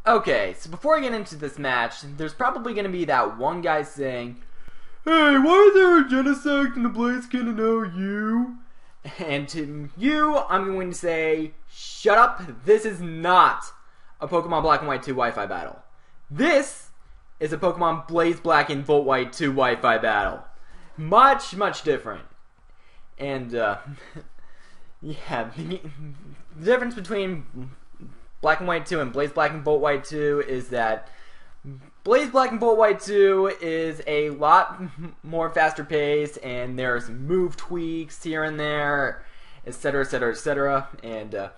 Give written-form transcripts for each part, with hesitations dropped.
Okay, so before I get into this match, there's probably going to be that one guy saying, "Hey, why is there a Genesect in the Blaziken and no you?" And to you, I'm going to say, shut up, this is not a Pokemon Black and White 2 Wi-Fi battle. This is a Pokemon Blaze Black and Volt White 2 Wi-Fi battle. Much, much different. And, yeah, the difference between Black and White 2 and Blaze Black and Volt White 2 is that Blaze Black and Volt White 2 is a lot more faster pace, and there's move tweaks here and there, etc, etc, etc. And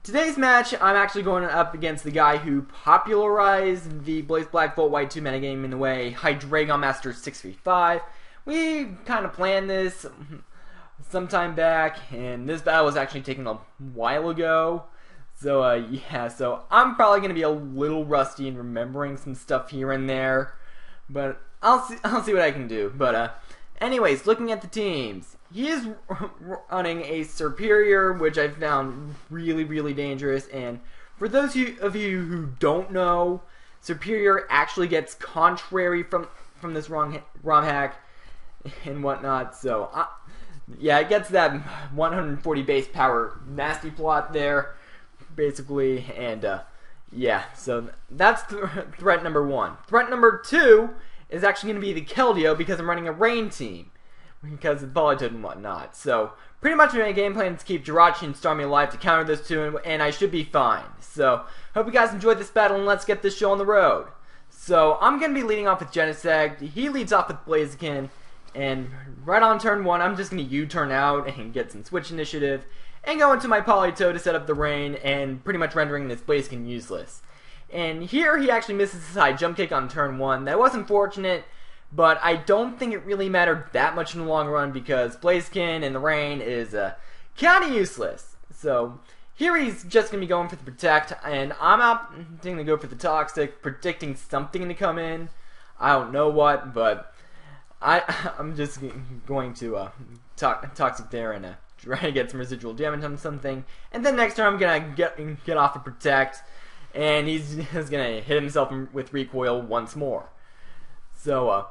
today's match, I'm actually going up against the guy who popularized the Blaze Black Volt White 2 metagame in the way, HydreigonMaster635. We kind of planned this some time back, and this battle was actually taken a while ago. So, yeah, so I'm probably going to be a little rusty in remembering some stuff here and there, but I'll see what I can do. But, anyways, looking at the teams, he is running a Superior, which I found really, really dangerous, and for those of you who don't know, Superior actually gets contrary from this ROM hack and whatnot, so, yeah, it gets that 140 base power nasty plot there, basically, and yeah, so that's threat number one. Threat number two is actually going to be the Keldeo, because I'm running a rain team, because of Politoed and whatnot. So pretty much my game plan is to keep Jirachi and Starmie alive to counter those two, and I should be fine. So hope you guys enjoyed this battle, and let's get this show on the road. So I'm going to be leading off with Genesect. He leads off with Blaziken, and right on turn one, I'm just going to U-turn out and get some switch initiative, and go into my Politoed to set up the rain, and pretty much rendering this Blaziken useless. And here he actually misses his high jump kick on turn one. That was unfortunate, but I don't think it really mattered that much in the long run, because Blaziken in the rain is kind of useless. So here he's just going to be going for the Protect, and I'm opting to go for the Toxic, predicting something to come in. I don't know what, but I'm just going to Toxic there and try to get some residual damage on something, and then next turn I'm gonna get off the Protect, and he's just gonna hit himself with Recoil once more. So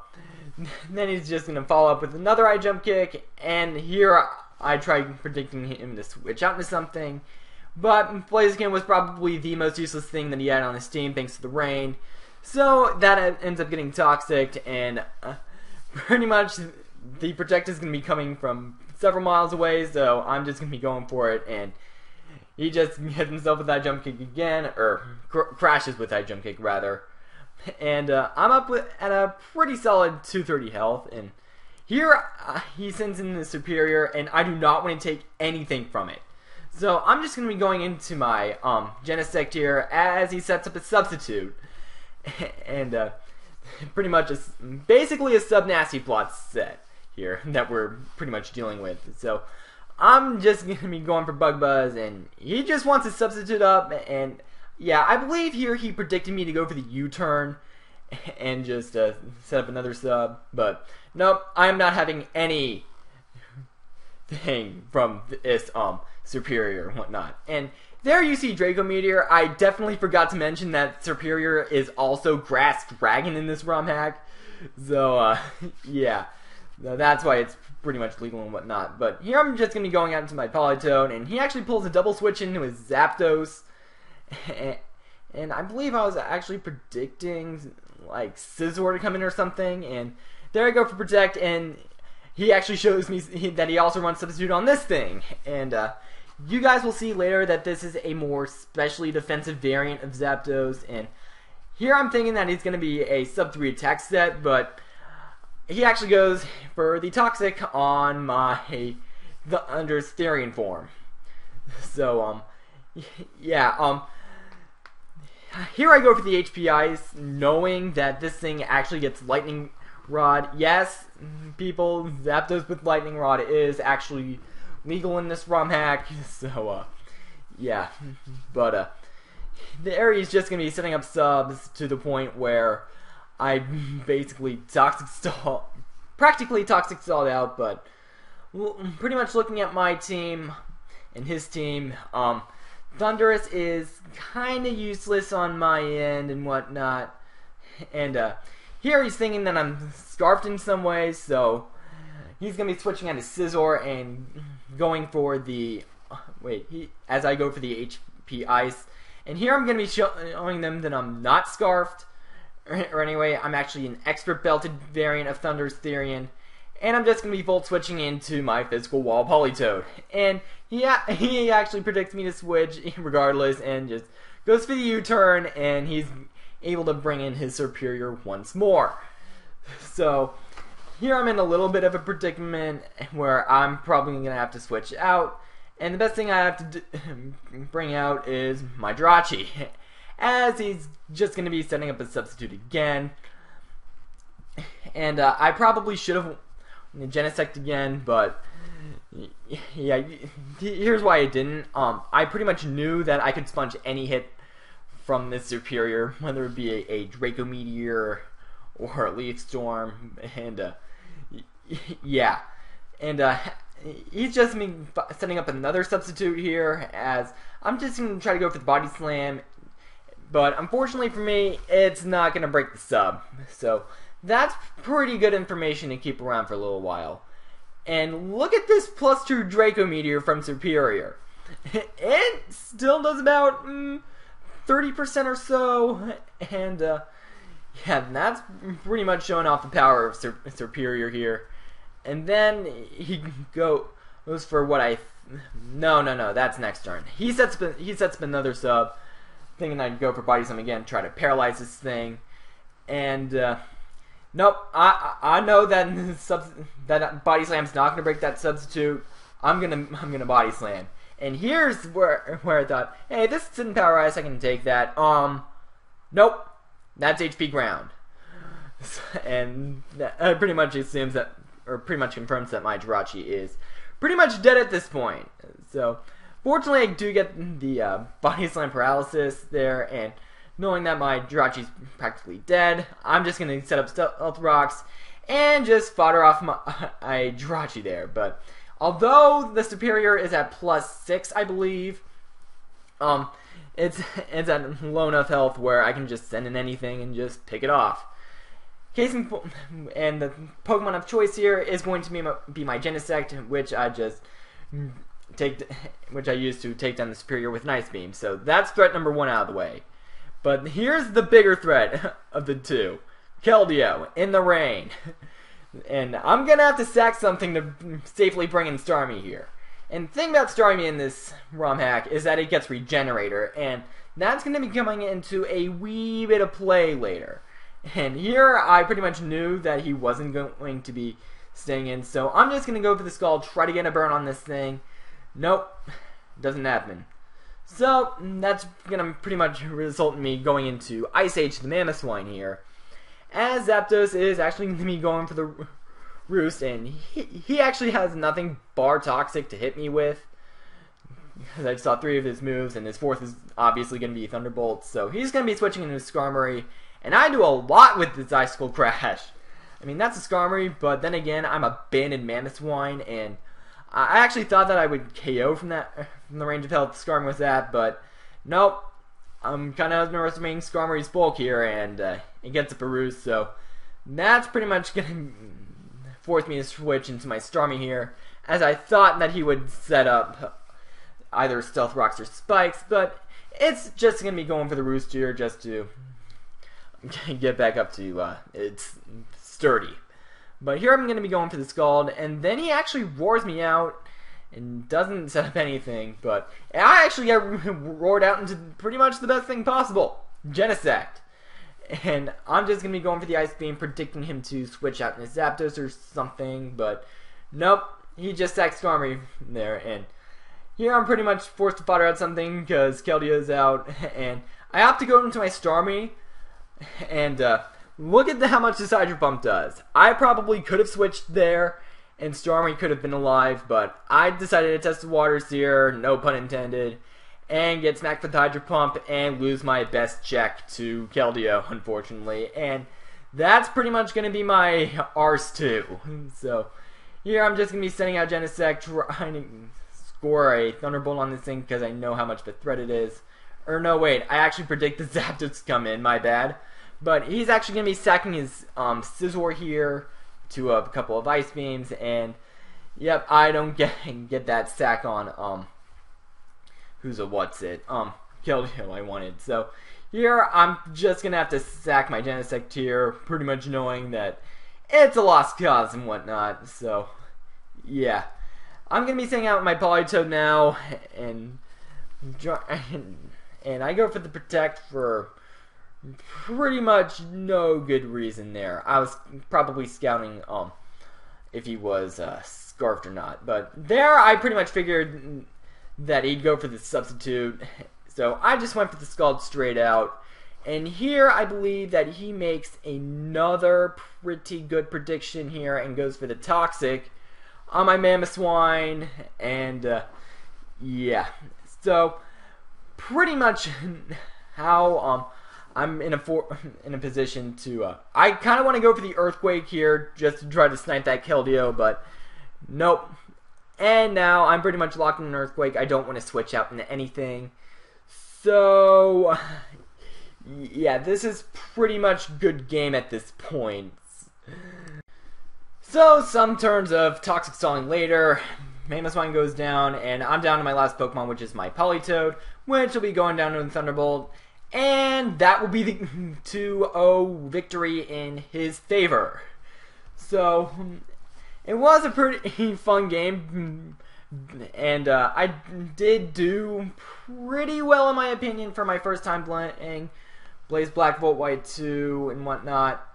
then he's just gonna follow up with another high jump kick, and here I tried predicting him to switch out into something, but Blaziken was probably the most useless thing that he had on his team thanks to the rain, so that ends up getting Toxic, and pretty much the Protect is gonna be coming from several miles away, so I'm just going to be going for it, and he just hits himself with that jump kick again, or crashes with that jump kick, rather, and I'm up at a pretty solid 230 health, and here he sends in the Superior, and I do not want to take anything from it, so I'm just going to be going into my Genesect here as he sets up a Substitute, and pretty much basically a sub-nasty plot set here that we're pretty much dealing with. So I'm just going to be going for Bug Buzz, and he just wants to substitute up, and yeah, I believe here he predicted me to go for the U-turn and just set up another sub, but nope, I'm not having any thing from this Superior and whatnot. And there you see Draco Meteor. I definitely forgot to mention that Superior is also Grass Dragon in this ROM hack, so yeah. That's why it's pretty much legal and whatnot. But here I'm just going to be going out into my Politoed, and he actually pulls a double switch into his Zapdos. And I believe I was actually predicting like Scizor to come in or something. And there I go for Protect, and he actually shows me that he also runs Substitute on this thing. And you guys will see later that this is a more specially defensive variant of Zapdos. And here I'm thinking that he's going to be a sub 3 attack set, but he actually goes for the Toxic on the Therian form. So yeah, here I go for the HP Ice, knowing that this thing actually gets Lightning Rod. Yes, people, Zapdos with Lightning Rod is actually legal in this ROM hack. So yeah, but there he's just gonna be setting up subs to the point where I basically practically toxic stalled out, but pretty much looking at my team and his team, Thunderous is kind of useless on my end and whatnot. And here he's thinking that I'm scarfed in some way, so he's going to be switching out his Scizor and going for the... as I go for the HP Ice. And here I'm going to be showing them that I'm not scarfed. Or anyway, I'm actually an extra belted variant of Thunderous Therian. And I'm just going to be Volt switching into my physical wall Politoed. And he actually predicts me to switch regardless and just goes for the U-turn, and he's able to bring in his Superior once more. So here I'm in a little bit of a predicament where I'm probably going to have to switch out. And the best thing I have to bring out is my Jirachi, as he's just going to be setting up a substitute again. And I probably should have Genesect again, but yeah, here's why I didn't. I pretty much knew that I could sponge any hit from this Superior, whether it be a Draco Meteor or a Leaf Storm, and yeah. And he's just setting up another substitute here, as I'm just going to try to go for the Body Slam, but unfortunately for me, it's not going to break the sub. So that's pretty good information to keep around for a little while. And look at this +2 Draco Meteor from Superior. It still does about 30% or so, and yeah, that's pretty much showing off the power of Superior here. And then he goes for what no, that's next turn. He sets up another sub, thinking I'd go for Body Slam again, try to paralyze this thing, and nope. I know that that Body Slam's not gonna break that substitute. I'm gonna Body Slam, and here's where I thought, hey, this is in Power Ice, I can take that. Nope, that's HP Ground, and that pretty much assumes that, or pretty much confirms that my Jirachi is pretty much dead at this point. So fortunately, I do get the Body Slam paralysis there, and knowing that my Jirachi's practically dead, I'm just going to set up Stealth Rocks and just fodder off my Jirachi there. But although the Superior is at +6, I believe, it's at low enough health where I can just send in anything and just pick it off. And the Pokemon of choice here is going to be my Genesect, which I use to take down the Superior with Nice Beam. So that's threat number 1 out of the way. But here's the bigger threat of the two. Keldeo, in the rain. And I'm going to have to sack something to safely bring in Starmie here. And the thing about Starmie in this ROM hack is that it gets Regenerator. And that's going to be coming into a wee bit of play later. And here I pretty much knew that he wasn't going to be staying in. So I'm just going to go for the Scald, try to get a burn on this thing. Nope, doesn't happen. So that's going to pretty much result in me going into Ice Age the Mamoswine here, as Zapdos is actually going to be going for the Roost, and he actually has nothing bar Toxic to hit me with, because I saw 3 of his moves, and his 4th is obviously going to be Thunderbolt, so he's going to be switching into Skarmory, and I do a lot with this Icicle Crash. I mean, that's a Skarmory, but then again, I'm a banded Mamoswine, and I actually thought that I would KO from the range of health Skarmory was at, but nope. I'm kind of underestimating Skarmory's bulk here, and it gets a Roost, so that's pretty much going to force me to switch into my Starmie here, as I thought that he would set up either Stealth Rocks or Spikes, but it's just going to be going for the Roost here just to get back up to it's sturdy. But here I'm going to be going for the Scald, and then he actually roars me out and doesn't set up anything, but I actually get roared out into pretty much the best thing possible, Genesect. And I'm just going to be going for the Ice Beam, predicting him to switch out in his Zapdos or something, but nope, he just sacked Skarmory there, and here I'm pretty much forced to fodder out something because Keldeo's out, and I have to go into my Starmie, and look at how much this Hydro Pump does. I probably could have switched there, and Starmie could have been alive, but I decided to test the waters here, no pun intended, and get smacked with the Hydro Pump and lose my best check to Keldeo, unfortunately. And that's pretty much going to be my Rs 2. So here I'm just going to be sending out Genesect, trying to score a Thunderbolt on this thing because I know how much of a threat it is. Or no, wait, I actually predict the Zapdos to come in, my bad. But he's actually going to be stacking his Scizor here to a couple of Ice Beams, and yep, I don't get that sack on Keldeo I wanted. So here I'm just gonna have to sack my Genesect here, pretty much knowing that it's a lost cause and whatnot. So yeah, I'm gonna be staying out with my Politoed now, and I go for the Protect for pretty much no good reason there. I was probably scouting if he was Scarfed or not, but there I pretty much figured that he'd go for the Substitute, so I just went for the Scald straight out. And here I believe that he makes another pretty good prediction here and goes for the Toxic on my Mamoswine, and yeah, so pretty much how I'm in a position to I kind of want to go for the Earthquake here just to try to snipe that Keldeo, but nope. And now I'm pretty much locked in an Earthquake. I don't want to switch out into anything. So yeah, this is pretty much good game at this point. So some turns of Toxic Stalling later, Mamoswine goes down, and I'm down to my last Pokemon, which is my Politoed, which will be going down to the Thunderbolt. And that will be the 2-0 victory in his favor. So it was a pretty fun game, and I did do pretty well in my opinion for my first time playing Blaze Black, Volt White 2 and whatnot.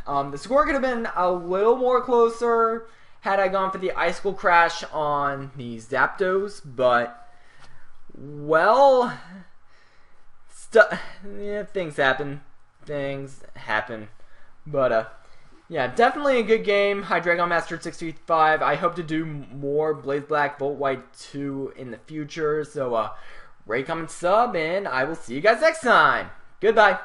The score could have been a little more closer had I gone for the Icicle Crash on the Zapdos, but well, yeah, things happen. But yeah, definitely a good game. HydreigonMaster635. I hope to do more Blaze Black, Volt White 2 in the future. So rate, comment, sub, and I will see you guys next time. Goodbye.